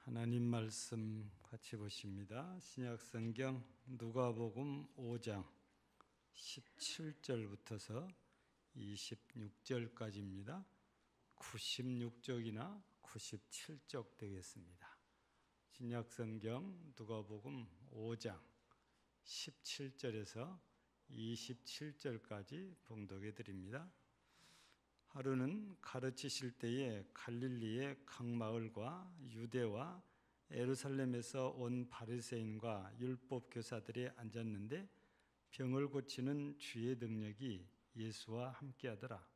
하나님 말씀 같이 보십니다. 신약성경 누가복음 5장 17절부터서 26절까지입니다. 96쪽이나 97쪽 되겠습니다. 신약성경 누가복음 5장 17절에서 27절까지 봉독해 드립니다. 하루는 가르치실 때에 갈릴리의 각 마을과 유대와 예루살렘에서 온 바리새인과 율법 교사들이 앉았는데 병을 고치는 주의 능력이 예수와 함께하더라.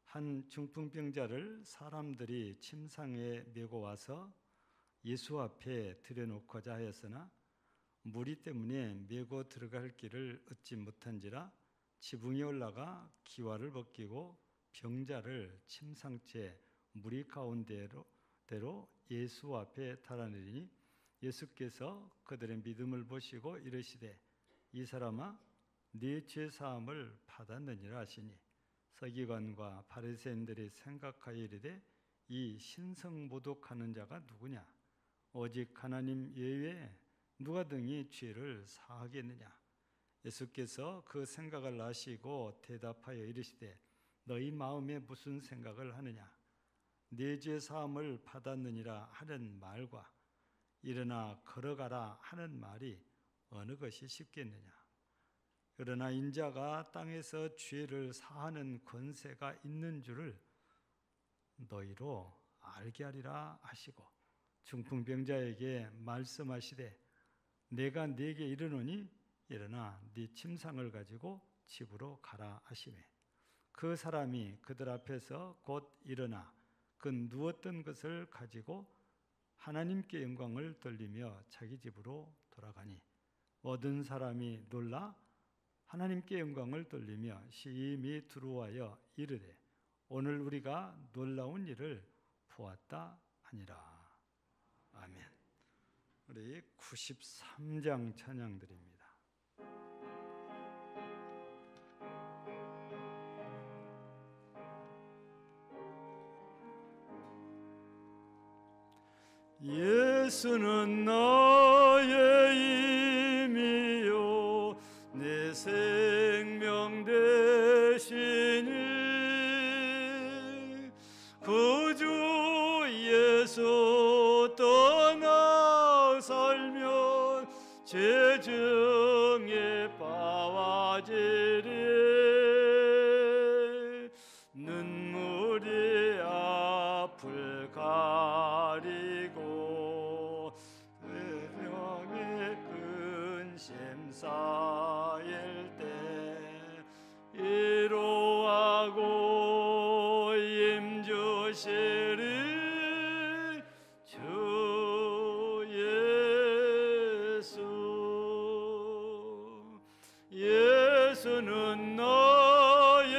한 중풍병자를 사람들이 침상에 메고 와서 예수 앞에 들여놓고자 하였으나 무리 때문에 메고 들어갈 길을 얻지 못한지라 지붕에 올라가 기와를 벗기고 병자를 침상째 무리 가운데로 예수 앞에 달아내리니 예수께서 그들의 믿음을 보시고 이르시되 이 사람아 네 죄 사함을 받았느니라 하시니 서기관과 바리새인들이 생각하여 이르되 이 신성모독하는 자가 누구냐 오직 하나님 예외에 누가 등이 죄를 사하겠느냐. 예수께서 그 생각을 아시고 대답하여 이르시되 너희 마음에 무슨 생각을 하느냐. 네 죄 사함을 받았느니라 하는 말과 일어나 걸어가라 하는 말이 어느 것이 쉽겠느냐. 그러나 인자가 땅에서 죄를 사하는 권세가 있는 줄을 너희로 알게 하리라 하시고 중풍병자에게 말씀하시되 내가 네게 이르노니 일어나 네 침상을 가지고 집으로 가라 하시매 그 사람이 그들 앞에서 곧 일어나 그 누웠던 것을 가지고 하나님께 영광을 돌리며 자기 집으로 돌아가니 모든 사람이 놀라 하나님께 영광을 돌리며 심히 두려워하여 이르되 오늘 우리가 놀라운 일을 보았다 하니라. 아멘. 우리 93장 찬양드립니다. 예수는 나의 힘이요 내 생명 되시니 구주 예수 떠나 살면 죄중에 빠지리 눈물이 앞을 가리고 세상의 근심 쌓일 때 위로하고 힘주시리 주 예수. 예수는 나의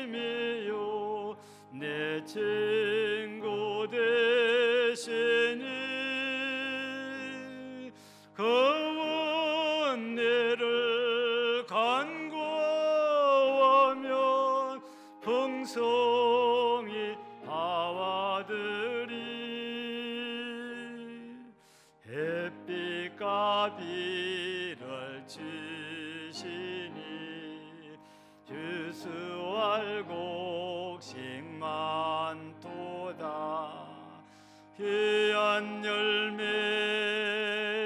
힘이요 내 친구 되시니 가운데를 간구하면 풍성히 하와들이 햇빛과 비를 주시니 주수할 곡식만 도다 귀한 열매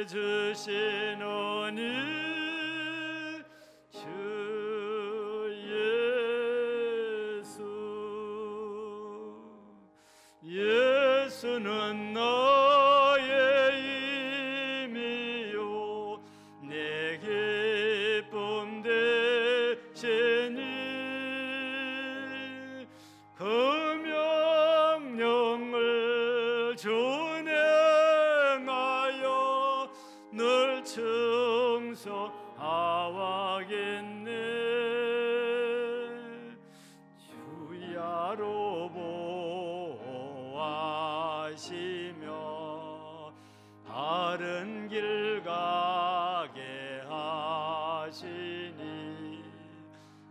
주시노니 주 예수. 예수는 나의 힘이요 내 기쁨 되시니 그 명령을 준행하여 늘 청소하와겠네. 주야로 보호하시며 바른 길 가게 하시니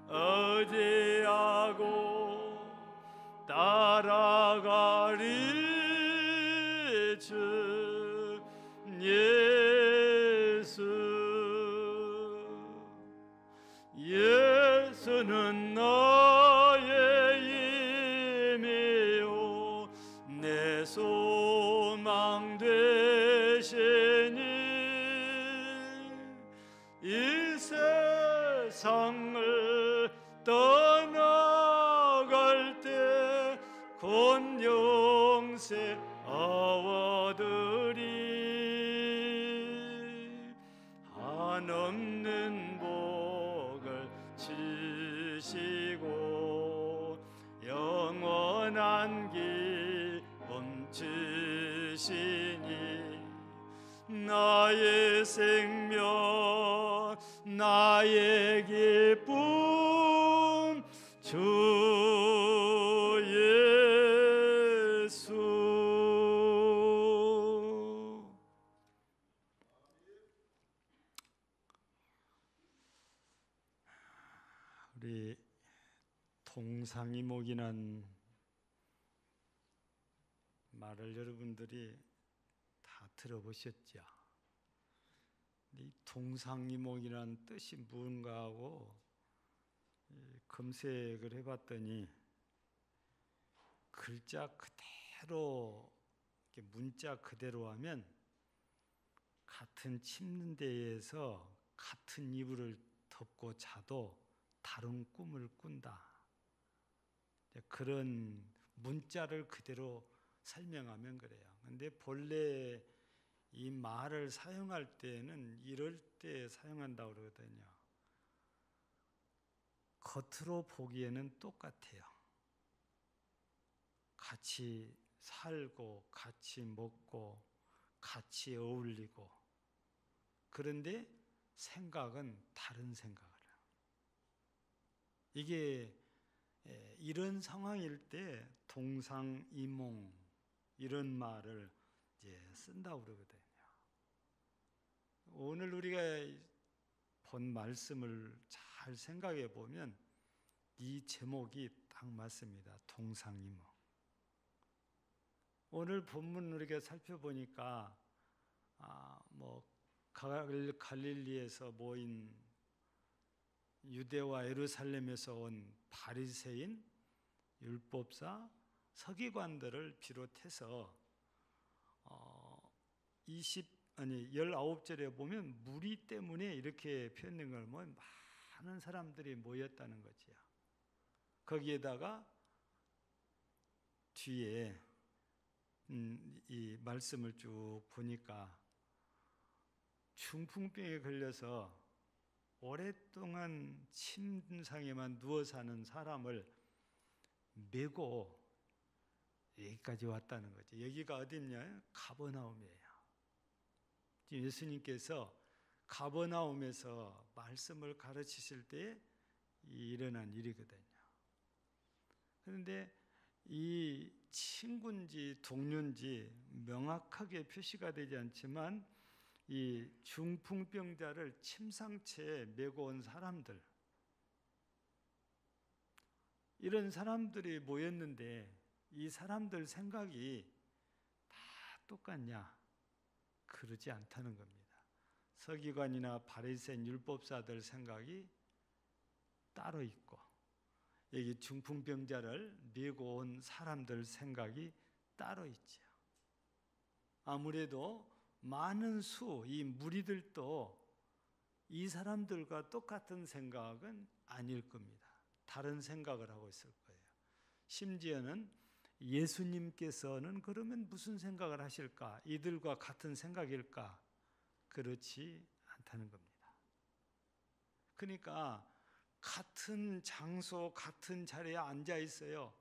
어디하고 따라가리 온 영세 아와들이 한없는 복을 주시고 영원한 기쁨 주시니 나의 생명 나의 기쁨 주 예수. 우리 동상이목이란 말을 여러분들이 다 들어보셨죠? 이 동상이목이란 뜻이 뭔가 하고 검색을 해봤더니 글자 그대로 문자 그대로 하면 같은 침대에서 같은 이불을 덮고 자도 다른 꿈을 꾼다. 그런 문자를 그대로 설명하면 그래요. 근데 본래 이 말을 사용할 때는 이럴 때 사용한다고 그러거든요. 겉으로 보기에는 똑같아요. 같이 살고 같이 먹고 같이 어울리고, 그런데 생각은 다른 생각을 해요. 이게 이런 상황일 때 동상이몽 이런 말을 이제 쓴다고 그러거든요. 오늘 우리가 본 말씀을 잘 생각해 보면 이 제목이 딱 맞습니다. 동상이몽. 오늘 본문 우리가 살펴보니까 갈릴리에서 모인 유대와 예루살렘에서 온 바리새인, 율법사, 서기관들을 비롯해서 19절에 보면 무리 때문에 이렇게 표현된 걸 보면 많은 사람들이 모였다는 거지요. 거기에다가 뒤에 이 말씀을 쭉 보니까 중풍병에 걸려서 오랫동안 침상에만 누워 사는 사람을 메고 여기까지 왔다는 거죠. 여기가 어디냐? 가버나움이에요. 예수님께서 가버나움에서 말씀을 가르치실 때 일어난 일이거든요. 그런데 이 친구인지 동료인지 명확하게 표시가 되지 않지만 이 중풍병자를 침상체에 메고 온 사람들, 이런 사람들이 모였는데 이 사람들 생각이 다 똑같냐? 그러지 않다는 겁니다. 서기관이나 바리새인 율법사들 생각이 따로 있고, 여기 중풍병자를 메고 온 사람들 생각이 따로 있죠. 아무래도 많은 이 무리들도 이 사람들과 똑같은 생각은 아닐 겁니다. 다른 생각을 하고 있을 거예요. 심지어는 예수님께서는 그러면 무슨 생각을 하실까? 이들과 같은 생각일까? 그렇지 않다는 겁니다. 그러니까 같은 장소, 같은 자리에 앉아 있어요.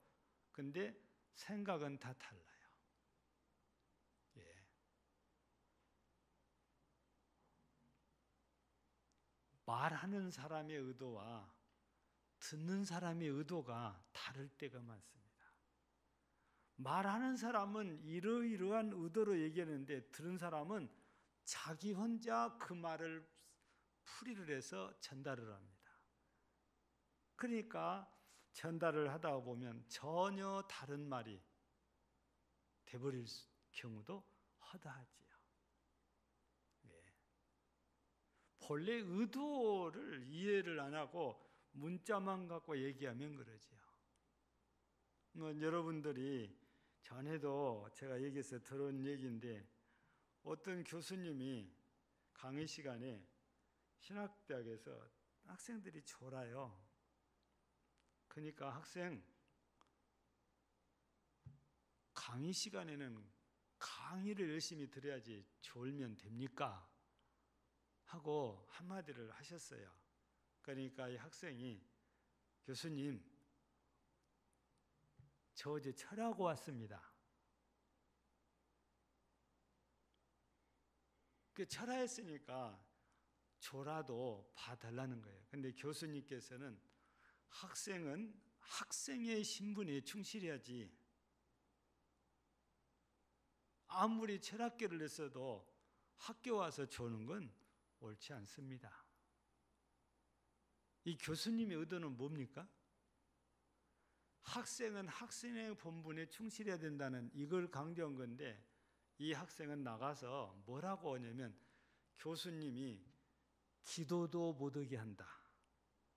근데 생각은 다 달라요. 말하는 사람의 의도와 듣는 사람의 의도가 다를 때가 많습니다. 말하는 사람은 이러이러한 의도로 얘기하는데 들은 사람은 자기 혼자 그 말을 풀이를 해서 전달을 합니다. 그러니까 전달을 하다 보면 전혀 다른 말이 돼버릴 경우도 허다하지요. 본래 의도를 이해를 안 하고 문자만 갖고 얘기하면 그러지요. 여러분들이 전에도 제가 얘기해서 들은 얘기인데, 어떤 교수님이 강의 시간에 신학대학에서 학생들이 졸아요. 그러니까 학생 강의 시간에는 강의를 열심히 들어야지 졸면 됩니까? 하고 한마디를 하셨어요. 그러니까 이 학생이 교수님, 저 어제 철하고 왔습니다. 그 철하했으니까 조라도 봐달라는 거예요. 근데 교수님께서는 학생은 학생의 신분에 충실해야지, 아무리 철학교를 했어도 학교 와서 조는 건 옳지 않습니다. 이 교수님의 의도는 뭡니까? 학생은 학생의 본분에 충실해야 된다는 이걸 강조한 건데, 이 학생은 나가서 뭐라고 하냐면 교수님이 기도도 못하게 한다,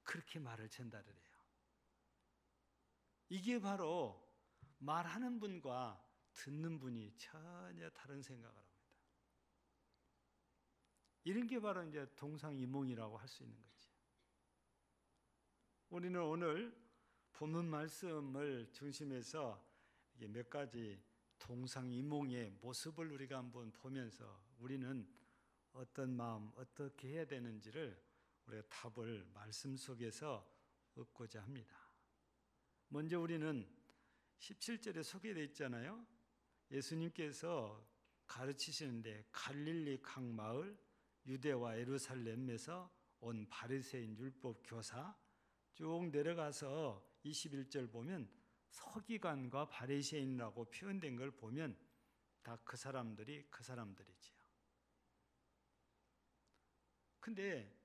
그렇게 말을 전달을 해요. 이게 바로 말하는 분과 듣는 분이 전혀 다른 생각을 합니다. 이런 게 바로 이제 동상이몽이라고 할 수 있는 거지. 우리는 오늘 본문 말씀을 중심해서 몇 가지 동상이몽의 모습을 우리가 한번 보면서 우리는 어떤 마음, 어떻게 해야 되는지를 우리가 답을 말씀 속에서 얻고자 합니다. 먼저 우리는 17절에 소개되어 있잖아요. 예수님께서 가르치시는데 갈릴리 각 마을, 유대와 예루살렘에서 온 바리새인 율법 교사 쭉 내려가서 21절 보면 서기관과 바리새인이라고 표현된 걸 보면 다 그 사람들이지요. 근데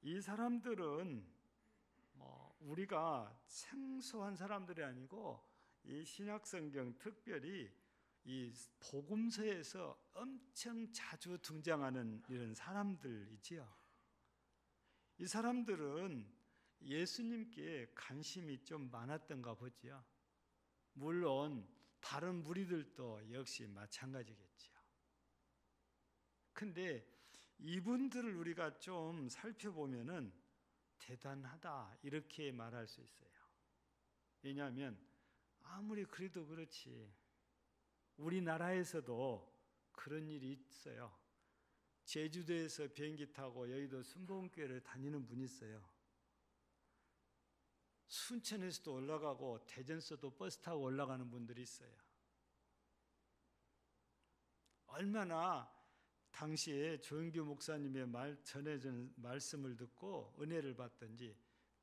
이 사람들은 우리가 생소한 사람들이 아니고 이 신약성경 특별히 이 복음서에서 엄청 자주 등장하는 이런 사람들이지요. 이 사람들은 예수님께 관심이 좀 많았던가 보지요. 물론 다른 무리들도 역시 마찬가지겠지요. 근데 이분들을 우리가 좀 살펴보면은 대단하다 이렇게 말할 수 있어요. 왜냐하면 아무리 그래도 그렇지 우리나라에서도 그런 일이 있어요. 제주도에서 비행기 타고 여의도 순복음교회를 다니는 분이 있어요. 순천에서도 올라가고 대전서도 버스 타고 올라가는 분들이 있어요. 얼마나 당시에 조영규 목사님의 전해진 말씀을 듣고 은혜를 받든지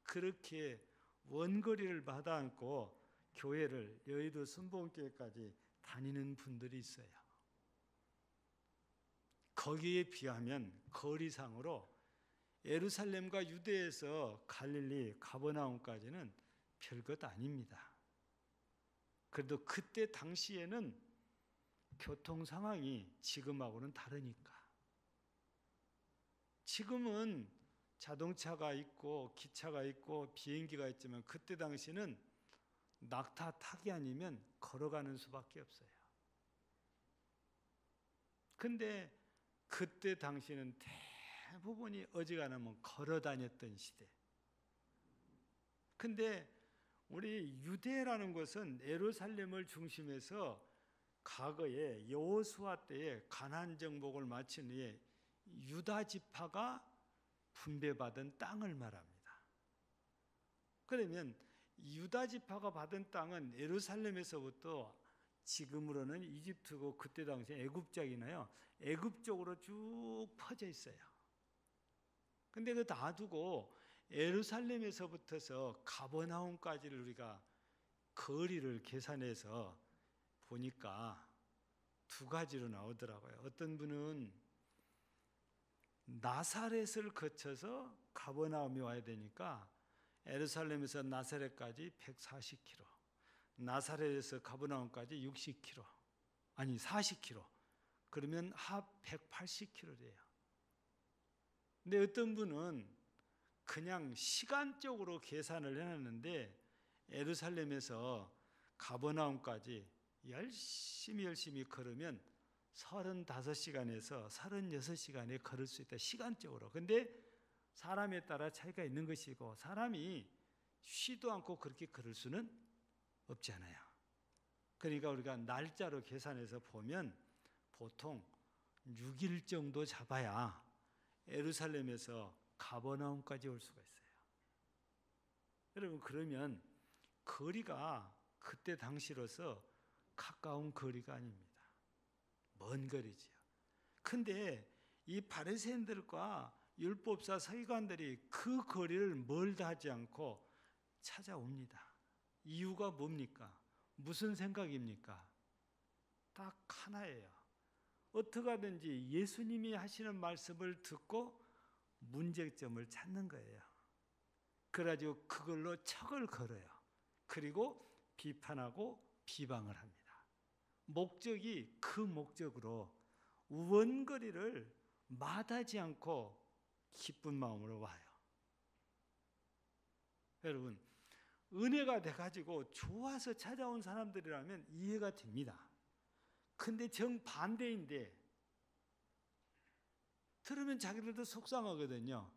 그렇게 원거리를 받아 안고 교회를 여의도 순복음교회까지 다니는 분들이 있어요. 거기에 비하면 거리상으로 예루살렘과 유대에서 갈릴리 가버나움까지는 별것 아닙니다. 그래도 그때 당시에는 교통 상황이 지금하고는 다르니까. 지금은 자동차가 있고 기차가 있고 비행기가 있지만 그때 당시는 낙타 타기 아니면 걸어가는 수밖에 없어요. 근데 그때 당시는 대부분이 어지간하면 걸어 다녔던 시대. 근데 우리 유대라는 것은 예루살렘을 중심해서 과거에 여호수아 때에 가나안 정복을 마친 후에 유다 지파가 분배받은 땅을 말합니다. 그러면 유다 지파가 받은 땅은 예루살렘에서부터 지금으로는 이집트고 그때 당시에 애굽장이나요. 애굽 쪽으로 쭉 퍼져 있어요. 근데 그 놔두고 예루살렘에서부터서 가버나움까지를 우리가 거리를 계산해서 보니까 두 가지로 나오더라고요. 어떤 분은 나사렛을 거쳐서 가버나움에 와야 되니까 예루살렘에서 나사렛까지 140km, 나사렛에서 가버나움까지 60km, 아니 40km, 그러면 합 180km래요. 근데 어떤 분은 그냥 시간적으로 계산을 해놨는데 예루살렘에서 가버나움까지 열심히 걸으면 35시간에서 36시간에 걸을 수 있다, 시간적으로. 근데 사람에 따라 차이가 있는 것이고 사람이 쉬도 않고 그렇게 걸을 수는 없잖아요. 그러니까 우리가 날짜로 계산해서 보면 보통 6일 정도 잡아야 예루살렘에서 가버나움까지 올 수가 있어요. 여러분, 그러면 거리가 그때 당시로서 가까운 거리가 아닙니다. 먼 거리지요. 근데 이 바리새인들과 율법사 서기관들이 그 거리를 멀다 하지 않고 찾아옵니다. 이유가 뭡니까? 무슨 생각입니까? 딱 하나예요. 어떻게 하든지 예수님이 하시는 말씀을 듣고 문제점을 찾는 거예요. 그래가지고 그걸로 척을 걸어요. 그리고 비판하고 비방을 합니다. 목적이 그 목적으로 원거리를 마다하지 않고 기쁜 마음으로 와요. 여러분, 은혜가 돼가지고 좋아서 찾아온 사람들이라면 이해가 됩니다. 근데 정반대인데 들으면 자기들도 속상하거든요.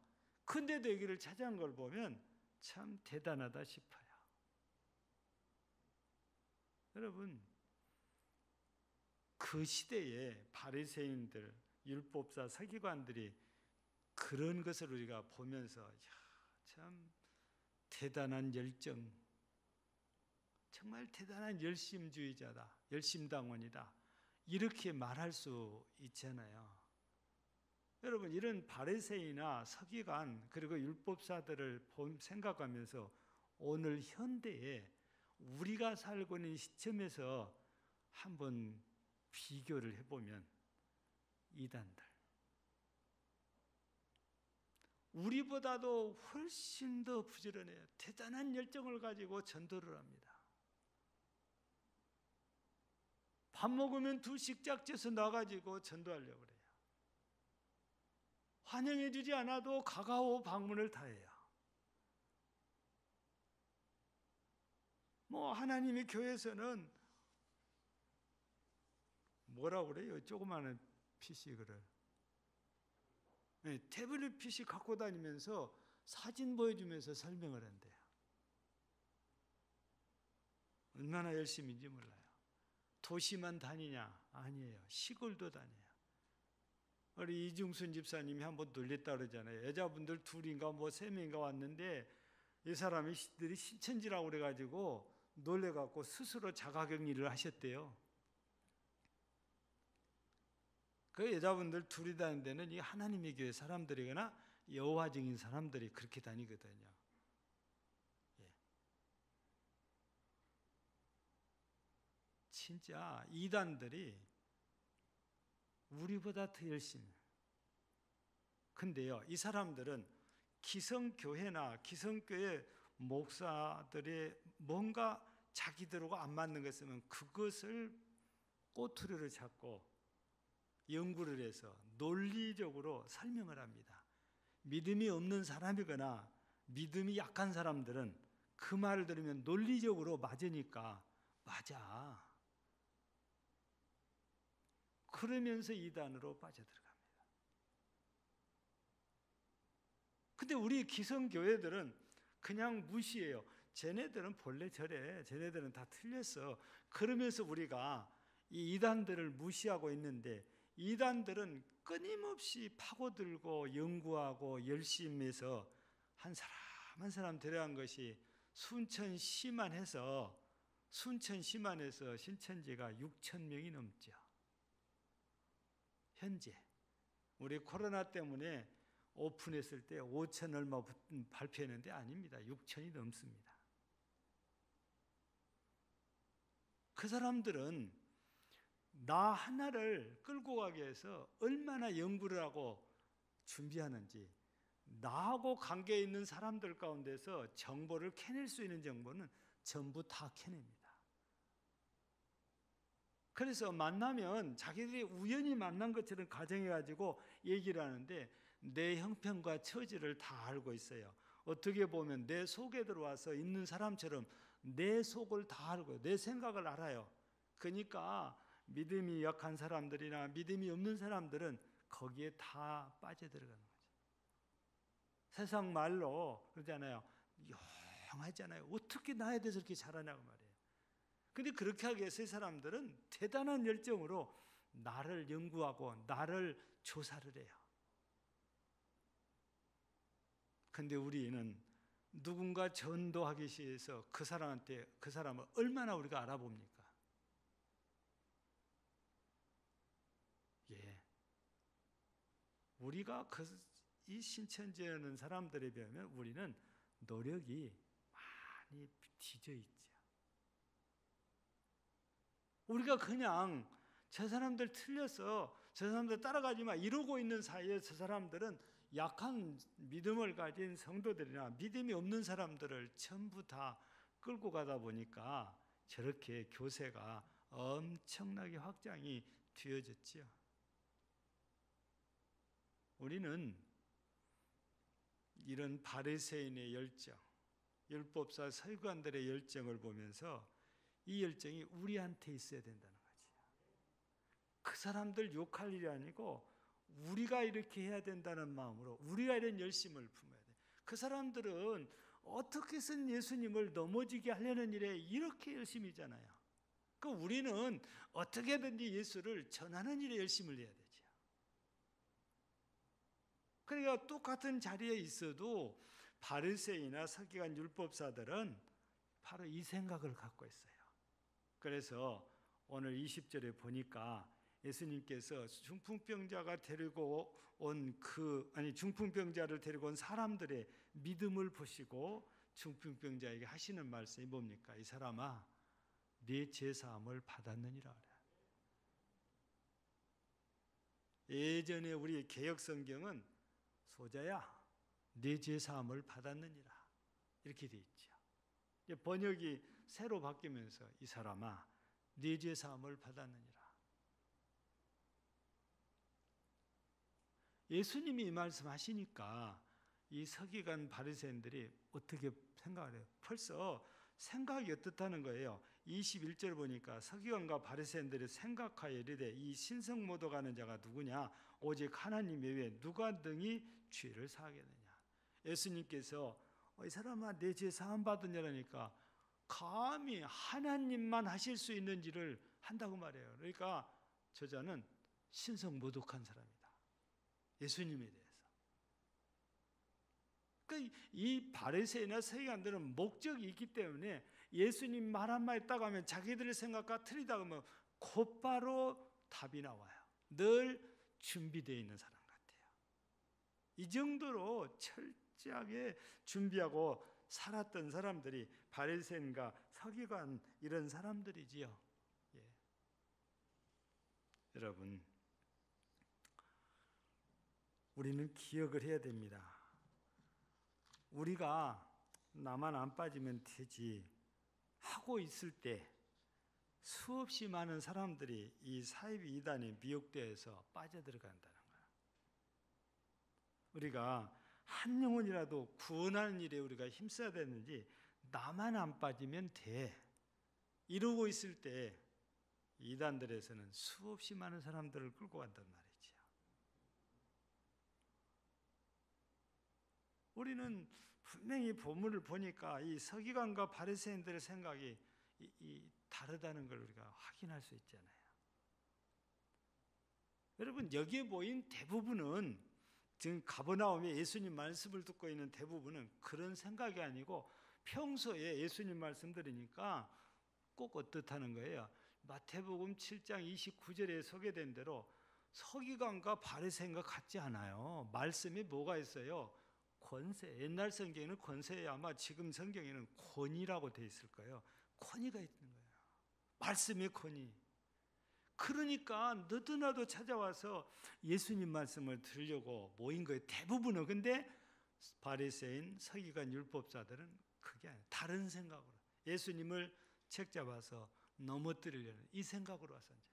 근데도 여기를 찾아온 걸 보면 참 대단하다 싶어요. 여러분, 그 시대에 바리새인들, 율법사, 서기관들이 그런 것을 우리가 보면서 참 대단한 열정, 정말 대단한 열심주의자다, 열심당원이다, 이렇게 말할 수 있잖아요. 여러분, 이런 바리새인이나 서기관 그리고 율법사들을 생각하면서 오늘 현대에 우리가 살고 있는 시점에서 한번 비교를 해보면 이단들, 우리보다도 훨씬 더 부지런해요. 대단한 열정을 가지고 전도를 합니다. 밥 먹으면 2식 짝져서 나가지고 전도하려고 그래요. 환영해 주지 않아도 가까워 방문을 다 해요. 하나님의 교회에서는 뭐라고 그래요? 조그마한 PC를 태블릿 PC 갖고 다니면서 사진 보여주면서 설명을 한대요. 얼마나 열심인지 몰라요. 도시만 다니냐? 아니에요. 시골도 다녀요. 우리 이중순 집사님이 한번 놀랬다 그러잖아요. 여자분들 2인가 3명인가 왔는데 이 사람들이 신천지라고 그래가지고 놀래갖고 스스로 자가격리를 하셨대요. 그 여자분들 2이 다니는 데는 이 하나님의 교회 사람들이거나 여호와 증인 사람들이 그렇게 다니거든요. 진짜 이단들이 우리보다 더 열심히. 근데요, 이 사람들은 기성교회나 기성교회 목사들의 뭔가 자기들하고 안 맞는 것 있으면 그것을 꼬투리를 잡고 연구를 해서 논리적으로 설명을 합니다. 믿음이 없는 사람이거나 믿음이 약한 사람들은 그 말을 들으면 논리적으로 맞으니까 맞아. 그러면서 이단으로 빠져들어갑니다. 근데 우리 기성교회들은 그냥 무시해요. 쟤네들은 본래 저래. 쟤네들은 다 틀렸어. 그러면서 우리가 이 이단들을 무시하고 있는데 이단들은 끊임없이 파고들고 연구하고 열심히 해서 한 사람 한 사람 데려간 것이 순천시만 해서 신천지가 6,000명이 넘죠. 현재 우리 코로나 때문에 오픈했을 때 5,000 얼마 발표했는데 아닙니다. 6,000이 넘습니다. 그 사람들은 나 하나를 끌고 가기 위해서 얼마나 연구를 하고 준비하는지, 나하고 관계 있는 사람들 가운데서 정보를 캐낼 수 있는 정보는 전부 다 캐냅니다. 그래서 만나면 자기들이 우연히 만난 것처럼 가정해가지고 얘기를 하는데 내 형편과 처지를 다 알고 있어요. 어떻게 보면 내 속에 들어와서 있는 사람처럼 내 속을 다 알고 내 생각을 알아요. 그러니까 믿음이 약한 사람들이나 믿음이 없는 사람들은 거기에 다 빠져들어가는 거죠. 세상 말로 그러잖아요. 용하잖아요. 어떻게 나에 대해서 이렇게 잘하냐고 말이에요. 근데 그렇게 하기 위해서 이 사람들은 대단한 열정으로 나를 연구하고 나를 조사를 해요. 근데 우리는 누군가 전도하기 위해서 그 사람을 얼마나 우리가 알아봅니까? 예. 우리가 이 신천지하는 사람들에 비하면 우리는 노력이 많이 뒤져 있죠. 우리가 그냥 저 사람들 틀려서 저 사람들 따라가지 마 이러고 있는 사이에 저 사람들은 약한 믿음을 가진 성도들이나 믿음이 없는 사람들을 전부 다 끌고 가다 보니까 저렇게 교세가 엄청나게 확장이 되어졌지요. 우리는 이런 바리새인의 열정, 율법사 서기관들의 열정을 보면서 이 열정이 우리한테 있어야 된다는 거지. 그 사람들 욕할 일이 아니고 우리가 이렇게 해야 된다는 마음으로 우리가 이런 열심을 품어야 돼. 그 사람들은 어떻게 해서든 예수님을 넘어지게 하려는 일에 이렇게 열심이잖아요. 그 우리는 어떻게든지 예수를 전하는 일에 열심을 해야 되죠. 그러니까 똑같은 자리에 있어도 바리새인이나 서기관 율법사들은 바로 이 생각을 갖고 있어요. 그래서 오늘 20절에 보니까 예수님께서 중풍병자를 데리고 온 사람들의 믿음을 보시고 중풍병자에게 하시는 말씀이 뭡니까? 이 사람아, 네 죄 사함을 받았느니라 그래요. 예전에 우리 개역 성경은 소자야, 네 죄 사함을 받았느니라 이렇게 돼 있죠. 번역이 새로 바뀌면서 이 사람아, 네 죄 사함을 받았느니라. 예수님이 이 말씀하시니까 이 서기관 바리새인들이 어떻게 생각을 해요? 벌써 생각이 어떻다는 거예요. 21절 보니까 서기관과 바리새인들이 생각하여 이르되 이 신성모독하는 자가 누구냐? 오직 하나님 외에 누가 능히 죄를 사하겠느냐? 예수님께서 이 사람아 내 죄 사함 받으냐니까 감히 하나님만 하실 수 있는 일을 한다고 말해요. 그러니까 저자는 신성모독한 사람이다. 예수님에 대해서. 그러니까 이 바리새인이나 서기관들은 목적이 있기 때문에 예수님 말 한마디 딱 하면 자기들의 생각과 틀리다 하면 곧바로 답이 나와요. 늘 준비되어 있는 사람 같아요. 이 정도로 철저하게 준비하고 살았던 사람들이 바리새인과 서기관 이런 사람들이지요. 예. 여러분, 우리는 기억을 해야 됩니다. 우리가 나만 안 빠지면 되지 하고 있을 때 수없이 많은 사람들이 이 사이비 이단의 미혹대에서 빠져들어간다는 거예요. 우리가 한 영혼이라도 구원하는 일에 우리가 힘써야 되는지 나만 안 빠지면 돼 이러고 있을 때 이단들에서는 수없이 많은 사람들을 끌고 간단 말이죠. 우리는 분명히 본문을 보니까 이 서기관과 바리새인들의 생각이 다르다는 걸 우리가 확인할 수 있잖아요. 여러분, 여기에 보인 대부분은 지금 가버나움에 예수님 말씀을 듣고 있는 대부분은 그런 생각이 아니고 평소에 예수님 말씀 들으니까 꼭 어떻다는 거예요. 마태복음 7장 29절에 소개된 대로 서기관과 바리새인과 같지 않아요. 말씀이 뭐가 있어요? 권세. 옛날 성경에는 권세에 아마 지금 성경에는 권위라고 되어 있을 거예요. 권위가 있는 거예요. 말씀의 권위. 그러니까 너도나도 찾아와서 예수님 말씀을 들으려고 모인 거예요. 대부분은. 근데 바리새인, 서기관, 율법사들은 그게 아니에요. 다른 생각으로 예수님을 책잡아서 넘어뜨리려는 이 생각으로 와서 이제.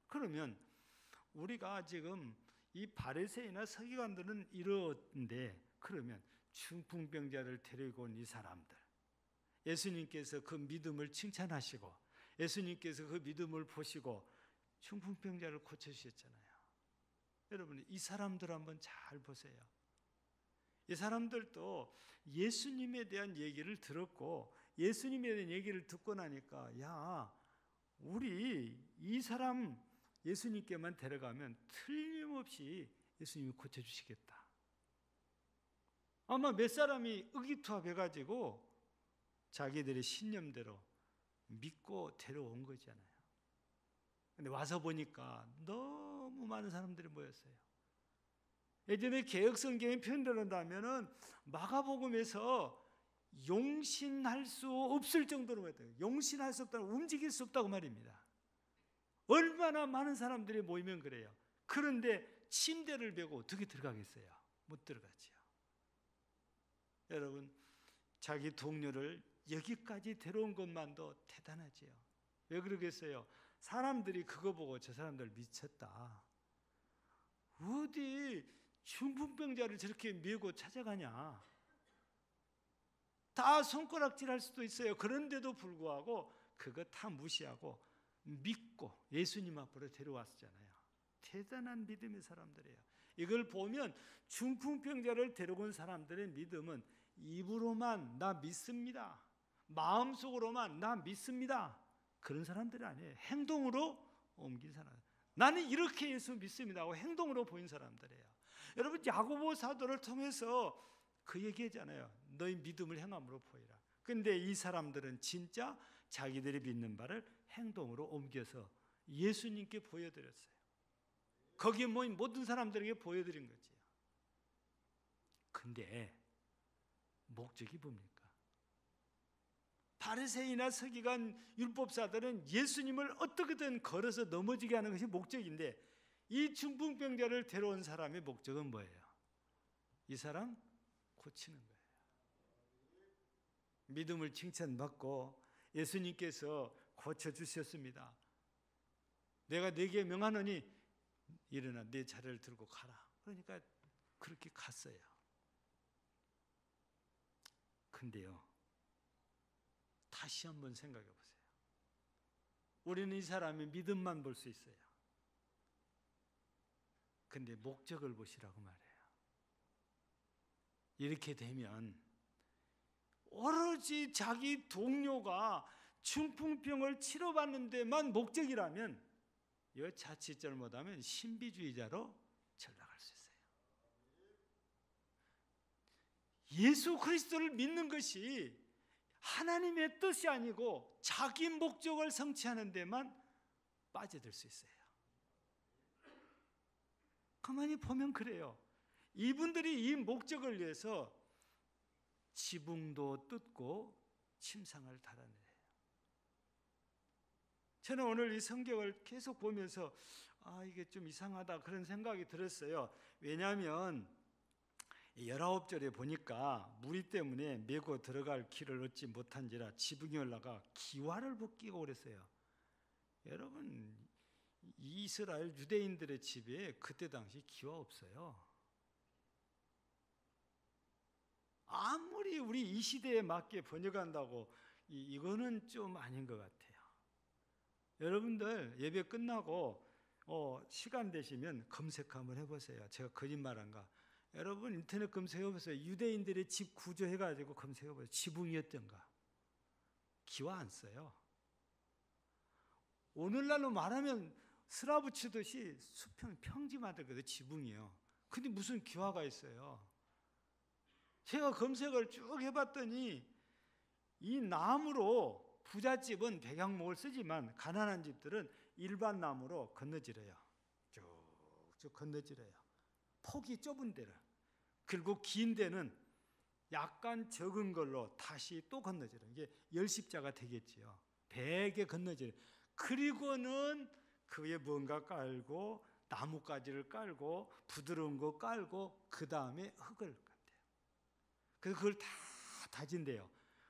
그러면 우리가 지금 이 바리새인이나 서기관들은 이러는데 그러면 중풍병자를 데리고 온 이 사람들 예수님께서 그 믿음을 칭찬하시고 예수님께서 그 믿음을 보시고 중풍병자를 고쳐주셨잖아요. 여러분 이 사람들 한번 잘 보세요. 이 사람들도 예수님에 대한 얘기를 들었고 예수님에 대한 얘기를 듣고 나니까 야, 우리 이 사람 예수님께만 데려가면 틀림없이 예수님이 고쳐주시겠다. 아마 몇 사람이 의기투합해가지고 자기들의 신념대로 믿고 데려온 거잖아요. 근데 와서 보니까 너무 많은 사람들이 모였어요. 예전에 개혁성경에 표현된다면은 마가복음에서 용신할 수 없을 정도로 말해요. 용신할 수 없다고, 움직일 수 없다고 말입니다. 얼마나 많은 사람들이 모이면 그래요. 그런데 침대를 베고 어떻게 들어가겠어요? 못 들어가지요. 여러분, 자기 동료를 여기까지 데려온 것만도 대단하지요. 왜 그러겠어요? 사람들이 그거 보고 저 사람들 미쳤다. 어디 중풍병자를 저렇게 메고 찾아가냐. 다 손가락질 할 수도 있어요. 그런데도 불구하고 그거 다 무시하고 믿고 예수님 앞으로 데려왔잖아요. 대단한 믿음의 사람들이에요. 이걸 보면 중풍병자를 데려온 사람들의 믿음은 입으로만 나 믿습니다, 마음속으로만 나 믿습니다, 그런 사람들이 아니에요. 행동으로 옮긴 사람. 나는 이렇게 예수 믿습니다 하고 행동으로 보인 사람들이에요. 여러분, 야고보 사도를 통해서 그 얘기하잖아요. 너희 믿음을 행함으로 보이라. 근데 이 사람들은 진짜 자기들이 믿는 바를 행동으로 옮겨서 예수님께 보여드렸어요. 거기에 모인 모든 사람들에게 보여드린 거지요. 근데 목적이 뭡니까? 바리새인이나 서기관 율법사들은 예수님을 어떻게든 걸어서 넘어지게 하는 것이 목적인데 이 중풍병자를 데려온 사람의 목적은 뭐예요? 이 사람 고치는 거예요. 믿음을 칭찬받고 예수님께서 고쳐주셨습니다. 내가 네게 명하노니 일어나 네 자리를 들고 가라. 그러니까 그렇게 갔어요. 근데요, 다시 한번 생각해 보세요. 우리는 이 사람의 믿음만 볼 수 있어요. 근데 목적을 보시라고 말해요. 이렇게 되면 오로지 자기 동료가 중풍병을 치료받는 데만 목적이라면 이거 자칫 잘못하면 신비주의자로 전락할 수 있어요. 예수 그리스도를 믿는 것이 하나님의 뜻이 아니고 자기 목적을 성취하는 데만 빠져들 수 있어요. 가만히 보면 그래요. 이분들이 이 목적을 위해서 지붕도 뜯고 침상을 달아내요. 저는 오늘 이 성경을 계속 보면서 이게 좀 이상하다 그런 생각이 들었어요. 왜냐하면 19절에 보니까 무리 때문에 메고 들어갈 길을 얻지 못한지라 지붕에 올라가 기와를 벗기고 그랬어요. 여러분, 이스라엘 유대인들의 집에 그때 당시 기와 없어요. 아무리 우리 이 시대에 맞게 번역한다고 이거는 좀 아닌 것 같아요. 여러분들 예배 끝나고 시간 되시면 검색 한번 해보세요. 제가 거짓말한가? 여러분 인터넷 검색해보세요. 유대인들의 집 구조 해가지고 검색해보세요. 지붕이었던가? 기와 안 써요. 오늘날로 말하면 스라브 치듯이 수평 평지마다 지붕이에요. 근데 무슨 기와가 있어요? 제가 검색을 쭉 해봤더니 이 나무로 부잣집은 백양목을 쓰지만 가난한 집들은 일반 나무로 건너지래요. 쭉쭉 건너지래요. 폭이 좁은 데를. 그리고 긴 데는 약간 적은 걸로 다시 또 건너지래요. 이게 열십자가 되겠지요. 100에 건너지래요. 그리고는 그 위에 뭔가 깔고 나뭇가지를 깔고 부드러운 거 깔고 그 다음에 흙을 깐대요. 그래서 그걸 다 다진대요.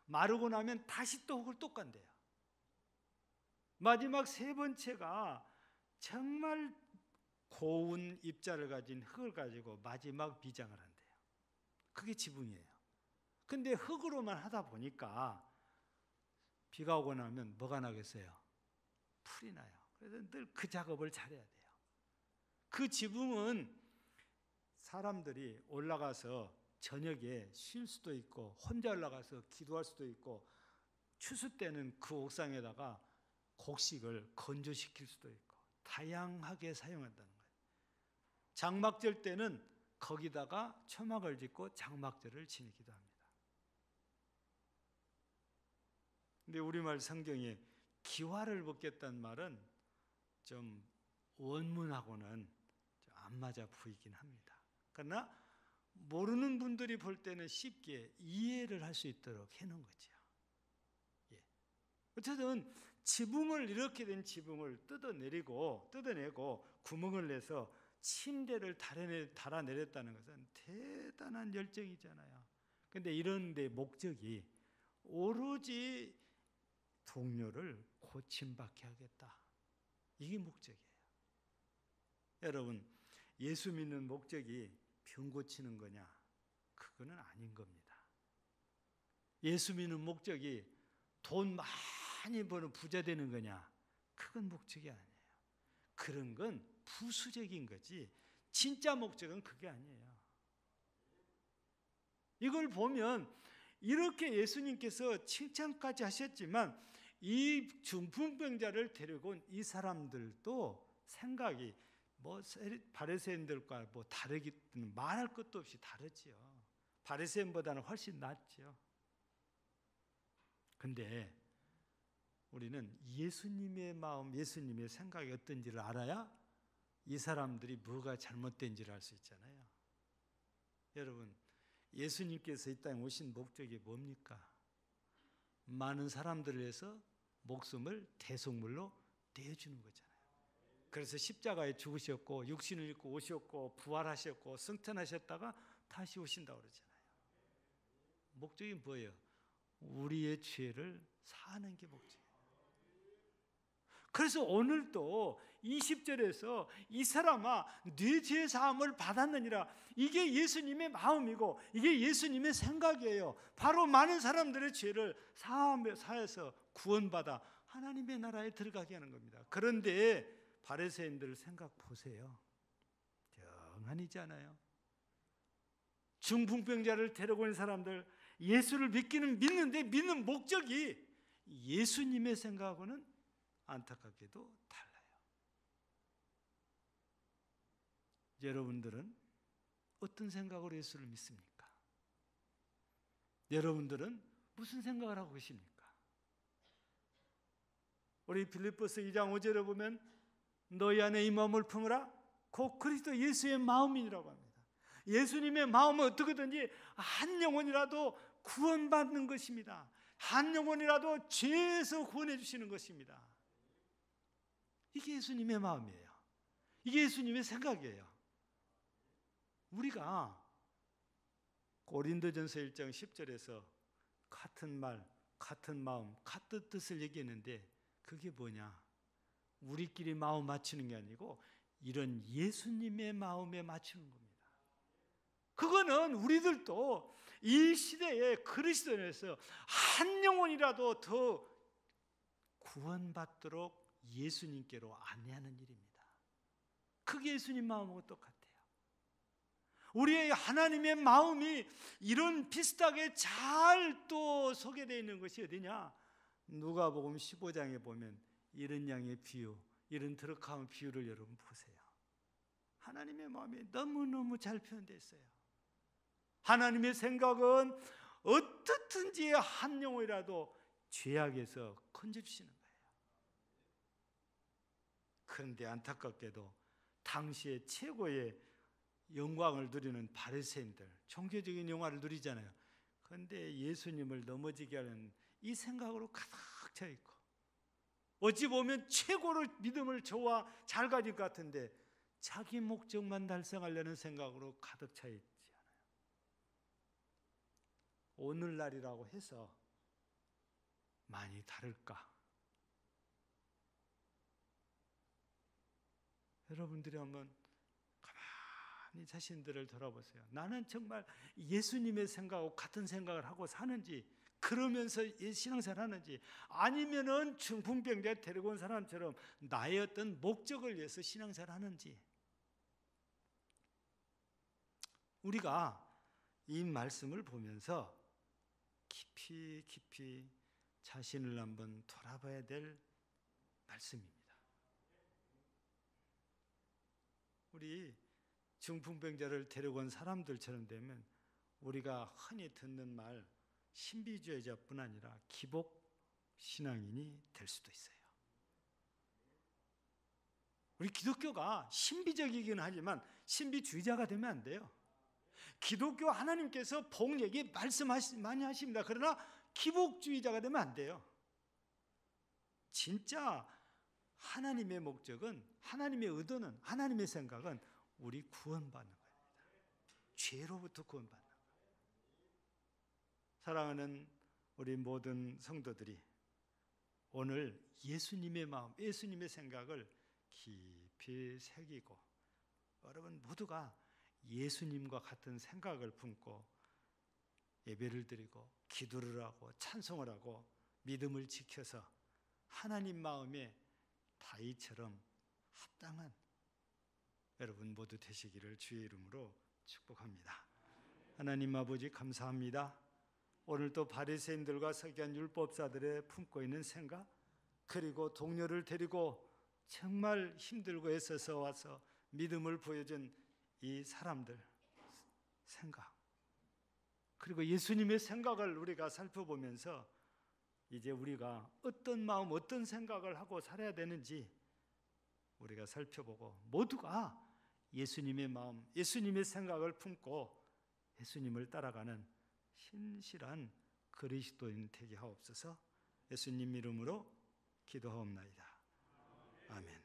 마르고 나면 다시 또 흙을 또 깐대요. 마지막 세 번째가 정말 고운 입자를 가진 흙을 가지고 마지막 비장을 한대요. 그게 지붕이에요. 근데 흙으로만 하다 보니까 비가 오고 나면 뭐가 나겠어요? 풀이 나요. 그래서 늘 그 작업을 잘해야 돼요. 그 지붕은 사람들이 올라가서 저녁에 쉴 수도 있고 혼자 올라가서 기도할 수도 있고 추수 때는 그 옥상에다가 곡식을 건조시킬 수도 있고 다양하게 사용한다는 거예요. 장막절 때는 거기다가 초막을 짓고 장막절을 지내기도 합니다. 근데 우리말 성경에 기와를 벗겠다는 말은 좀 원문하고는 안 맞아 보이긴 합니다. 그러나 모르는 분들이 볼 때는 쉽게 이해를 할 수 있도록 해놓은 거죠. 예. 어쨌든 지붕을 이렇게 된 지붕을 뜯어내고 구멍을 내서 침대를 달아내렸다는 것은 대단한 열정이잖아요. 그런데 이런 데 목적이 오로지 동료를 고침받게 하겠다. 이게 목적이에요. 여러분, 예수 믿는 목적이 병 고치는 거냐? 그거는 아닌 겁니다. 예수 믿는 목적이 돈 많이 버는 부자 되는 거냐? 그건 목적이 아니에요. 그런 건 부수적인 거지 진짜 목적은 그게 아니에요. 이걸 보면 이렇게 예수님께서 칭찬까지 하셨지만 이 중풍병자를 데리고 온 이 사람들도 생각이 바리새인들과 다르기는 말할 것도 없이 다르지요. 바리새인보다는 훨씬 낫죠. 근데 우리는 예수님의 마음, 예수님의 생각이 어떤지를 알아야 이 사람들이 뭐가 잘못된지를 알 수 있잖아요. 여러분, 예수님께서 이 땅에 오신 목적이 뭡니까? 많은 사람들을 위해서 목숨을 대속물로 내어주는 거잖아요. 그래서 십자가에 죽으셨고 육신을 입고 오셨고 부활하셨고 승천하셨다가 다시 오신다고 그러잖아요. 목적이 뭐예요? 우리의 죄를 사하는 게 목적이에요. 그래서 오늘도 20절에서 이 사람아 네 죄 사함을 받았느니라, 이게 예수님의 마음이고 이게 예수님의 생각이에요. 바로 많은 사람들의 죄를 사해서 구원받아 하나님의 나라에 들어가게 하는 겁니다. 그런데 바리새인들 생각 보세요. 영 아니잖아요. 중풍병자를 데리고 온 사람들, 예수를 믿는데 믿는 목적이 예수님의 생각하고는 안타깝게도 달라요. 여러분들은 어떤 생각으로 예수를 믿습니까? 여러분들은 무슨 생각을 하고 계십니까? 우리 빌립보서 2장 5절에 보면 너희 안에 이 마음을 품으라 곧 그리스도 예수의 마음이라고 합니다. 예수님의 마음은 어떻게든지 한 영혼이라도 구원받는 것입니다. 한 영혼이라도 죄에서 구원해 주시는 것입니다. 이게 예수님의 마음이에요. 이게 예수님의 생각이에요. 우리가 고린도전서 1장 10절에서 같은 말, 같은 마음, 같은 뜻을 얘기했는데 그게 뭐냐? 우리끼리 마음 맞추는 게 아니고 이런 예수님의 마음에 맞추는 겁니다. 그거는 우리들도 이 시대에 그리스도인에서 한 영혼이라도 더 구원받도록 예수님께로 안내하는 일입니다. 그게 예수님 마음하고 똑같아요. 우리의 하나님의 마음이 이런 비슷하게 잘 또 소개되어 있는 것이 어디냐? 누가복음 15장에 보면 이런 양의 비유, 이런 드럭하운 비유를 여러분 보세요. 하나님의 마음이 너무너무 잘 표현되어 있어요. 하나님의 생각은 어떻든지 한 영혼이라도 죄악에서 건져주시는 거예요. 그런데 안타깝게도 당시에 최고의 영광을 누리는 바리새인들, 종교적인 영화를 누리잖아요. 그런데 예수님을 넘어지게 하는 이 생각으로 가득 차 있고, 어찌 보면 최고로 믿음을 좋아 잘 가질 것 같은데 자기 목적만 달성하려는 생각으로 가득 차 있지 않아요. 오늘날이라고 해서 많이 다를까? 여러분들이 한번 가만히 자신들을 돌아보세요. 나는 정말 예수님의 생각하고 같은 생각을 하고 사는지, 그러면서 신앙생활 하는지, 아니면은 중풍병자 데리고 온 사람처럼 나의 어떤 목적을 위해서 신앙생활 하는지. 우리가 이 말씀을 보면서 깊이 깊이 자신을 한번 돌아봐야 될 말씀입니다. 우리 중풍병자를 데려온 사람들처럼 되면 우리가 흔히 듣는 말 신비주의자뿐 아니라 기복신앙인이 될 수도 있어요. 우리 기독교가 신비적이긴 하지만 신비주의자가 되면 안 돼요. 기독교 하나님께서 복 얘기 많이 하십니다. 그러나 기복주의자가 되면 안 돼요. 진짜 하나님의 목적은, 하나님의 의도는, 하나님의 생각은 우리 구원받는 겁니다. 죄로부터 구원받는 거예요. 사랑하는 우리 모든 성도들이 오늘 예수님의 마음, 예수님의 생각을 깊이 새기고 여러분 모두가 예수님과 같은 생각을 품고 예배를 드리고 기도를 하고 찬송을 하고 믿음을 지켜서 하나님 마음에 다윗처럼 합당한 여러분 모두 되시기를 주의 이름으로 축복합니다. 하나님 아버지 감사합니다. 오늘 또 바리새인들과 서기관 율법사들의 품고 있는 생각, 그리고 동료를 데리고 정말 힘들고 애써서 와서 믿음을 보여준 이 사람들 생각, 그리고 예수님의 생각을 우리가 살펴보면서 이제 우리가 어떤 마음, 어떤 생각을 하고 살아야 되는지 우리가 살펴보고 모두가 예수님의 마음, 예수님의 생각을 품고 예수님을 따라가는 신실한 그리스도인 되게 하옵소서. 예수님 이름으로 기도하옵나이다. 아멘.